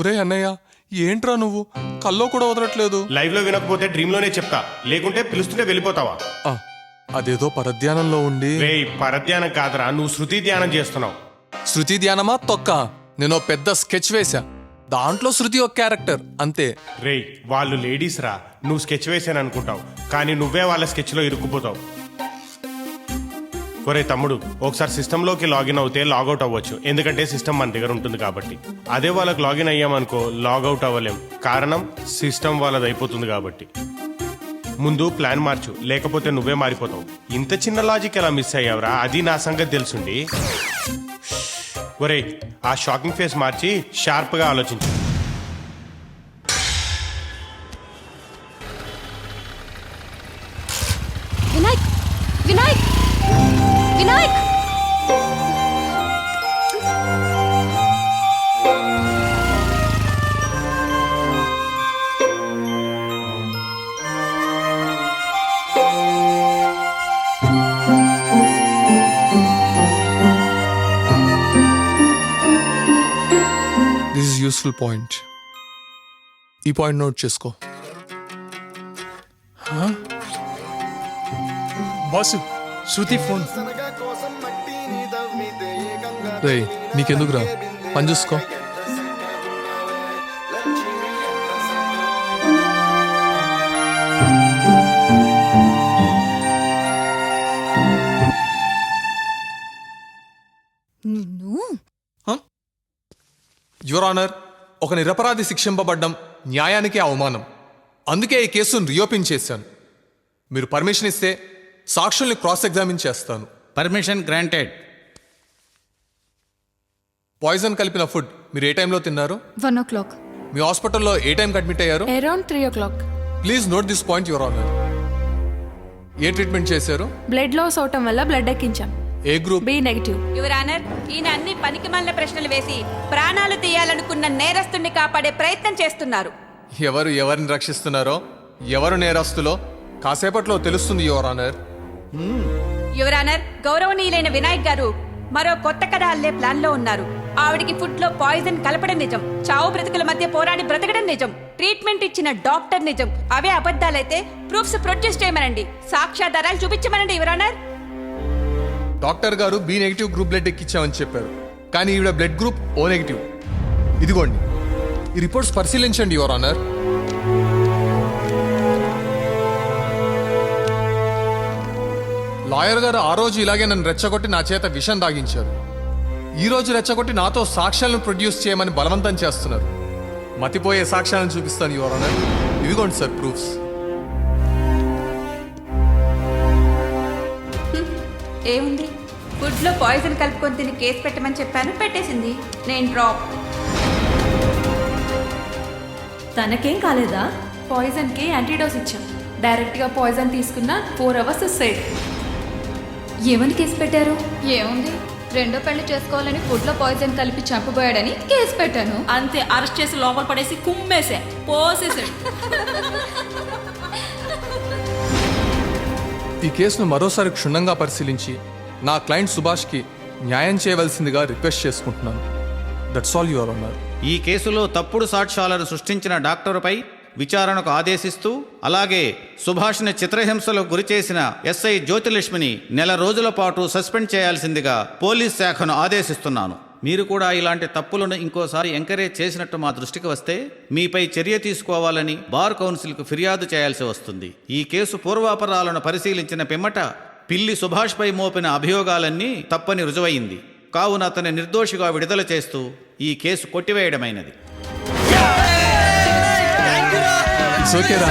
ఒరే అన్నయ్య, ఏంట్రా నువ్వు కల్లో కూడా వదలట్లేదు. లైవ్ లో వినకపోతే డ్రీమ్ లోనే చెప్తా, లేకుంటే పిలుస్తుంటే వెళ్ళిపోతావా? ఆ, అదేదో పరధ్యానంలో ఉండి. రేయ్, పరధ్యానం కాదురా, నువ్వు శృతి ధ్యానం చేస్తున్నావు. శృతి ధ్యానమా తొక్క? నేను పెద్ద స్కెచ్ వేశా, దాంట్లో శృతి ఒక క్యారెక్టర్ అంతే. రేయ్, వాళ్ళు లేడీస్ రా, నువ్వు స్కెచ్ వేసాను అనుకుంటావు, కానీ నువ్వే వాళ్ళ స్కెచ్ లో ఇరుక్కుపోతావు. ఒరే తమ్ముడు, ఒకసారి సిస్టంలోకి లాగిన్ అవుతే లాగౌట్ అవ్వచ్చు, ఎందుకంటే సిస్టమ్ మన దగ్గర ఉంటుంది కాబట్టి. అదే వాళ్ళకి లాగిన్ అయ్యామనుకో లాగౌట్ అవ్వలేం, కారణం సిస్టమ్ వాళ్ళది అయిపోతుంది కాబట్టి. ముందు ప్లాన్ మార్చు, లేకపోతే నువ్వే మారిపోతావు. ఇంత చిన్న లాజిక్ ఎలా మిస్ అయ్యావురా? అది నా సంగతి తెలుసుండి. ఒరే, ఆ షాకింగ్ ఫేస్ మార్చి షార్ప్గా ఆలోచించు. Vinayak, Vinayak, Vinayak! This is useful point. ఈ పాయింట్ నోట్ చేసుకో. బాసు, శృతి ఫోన్. రేయ్, నీకెందుకురా, పని చూసుకో. నిన్ను యువర్ ఆనర్, ఒక నిరపరాధి శిక్షింపబడ్డం న్యాయానికి అవమానం. అందుకే ఈ కేసును రీఓపెన్ చేశాను. మీరు పర్మిషన్ ఇస్తే సాక్షుల్ని క్రాస్ ఎగ్జామిన్ చేస్తాను. Permission granted. పాయిజన్ కలిపిన ఫుడ్ మీరు ఏ టైంలో తిన్నారు? 1 o'clock. మీ హాస్పిటల్లో ఏ టైంకి అడ్మిట్ అయ్యారు? Around 3 o'clock. Please note this point your honour. ఏ ట్రీట్మెంట్ చేశారు? బ్లడ్ లాస్ అవటం వల్ల బ్లడ్ ఎక్కించాం. ఏ group? B negative. Your honour, ఈయన అన్ని పనికిమాలిన ప్రశ్నలు వేసి ప్రాణాలు తీయాలనుకున్న నేరస్తుణ్ణి కాపాడే ప్రయత్నం చేస్తున్నారు. ఎవరిని రక్షిస్తున్నారో, ఎవరు నేరస్తులో కాసేపట్లో తెలుస్తుంది యువర్ ఆనర్. యువర్ ఆనర్, గౌరవనీయులైన వినాయక్ గారు మరో కొత్త కథ అల్లే ప్లాన్ లో ఉన్నారు. ఆవిడికి ఫుడ్ లో పాయిజన్ కలపడం నిజం, చావు బ్రతుకుల మధ్య పోరాడి బ్రతకడం నిజం, ట్రీట్మెంట్ ఇచ్చిన డాక్టర్ నిజం. అవే అబద్ధాలైతే ప్రూఫ్స్ ప్రొడ్యూస్ చేయమనండి, సాక్ష్యాధారాలు చూపించమనండి యువర్ ఆనర్. డాక్టర్ గారు బి నెగిటివ్ గ్రూప్ బ్లడ్ ఎక్కించామని చెప్పారు, కానీ ఈవిడ బ్లడ్ గ్రూప్ ఓ నెగిటివ్. ఇదిగోండి, ఈ రిపోర్ట్స్ పరిశీలించండి యువర్ ఆనర్. లాయర్ గారు ఆ రోజు ఇలాగే నన్ను రెచ్చగొట్టి నా చేత విషం దాగించారు. ఈ రోజు రెచ్చగొట్టి నాతో సాక్ష్యాలను ప్రొడ్యూస్ చేయమని బలవంతం చేస్తున్నారు. మతిపోయే సాక్ష్యాలను చూపిస్తాను యువర్ ఆనర్. ఇదిగోండి సార్ ప్రూఫ్స్. ఏముంది, ఫుడ్ లో పాయిజన్ కలుపుకొని తిని కేసు పెట్టమని చెప్పాను, పెట్టేసింది. నేను డ్రాప్. తనకేం కాలేదా? పాయిజన్ కి యాంటీడోస్ ఇచ్చాం. డైరెక్ట్ గా పాయిజన్ తీసుకున్న 4 hours సేఫ్. ఏమని కేసు పెట్టారు? ఏముంది, రెండో పెళ్లి చేసుకోవాలని ఫుడ్ లో పాయిజన్ కలిపి చంపబోయాడని కేసు పెట్టాను. అంతే, అరెస్ట్ చేసి లోపల పడేసి కుమ్మేసే పోసేసాడు. ఈ కేసును మరోసారి క్షుణ్ణంగా పరిశీలించి నా క్లయింట్ సుభాష్కి న్యాయం చేయవలసిందిగా రిక్వెస్ట్ చేసుకుంటున్నాను. That's all your honour. ఈ కేసులో తప్పుడు సాక్ష్యాలను సృష్టించిన డాక్టరుపై విచారణకు ఆదేశిస్తూ, అలాగే సుభాష్ని చిత్రహింసలకు గురిచేసిన ఎస్ఐ జ్యోతిలక్ష్మిని 1 రోజుల పాటు సస్పెండ్ చేయాల్సిందిగా పోలీస్ శాఖను ఆదేశిస్తున్నాను. మీరు కూడా ఇలాంటి తప్పులను ఇంకోసారి ఎంకరేజ్ చేసినట్టు మా దృష్టికి వస్తే మీపై చర్య తీసుకోవాలని బార్ కౌన్సిల్కు ఫిర్యాదు చేయాల్సి వస్తుంది. ఈ కేసు పూర్వాపరాలను పరిశీలించిన పిమ్మట పిల్లి సుభాష్పై మోపిన అభియోగాలన్నీ తప్పని రుజువైంది. కావున అతని నిర్దోషిగా విడుదల చేస్తూ ఈ కేసు కొట్టివేయడమైనది. ఇట్స్ ఓకేరా.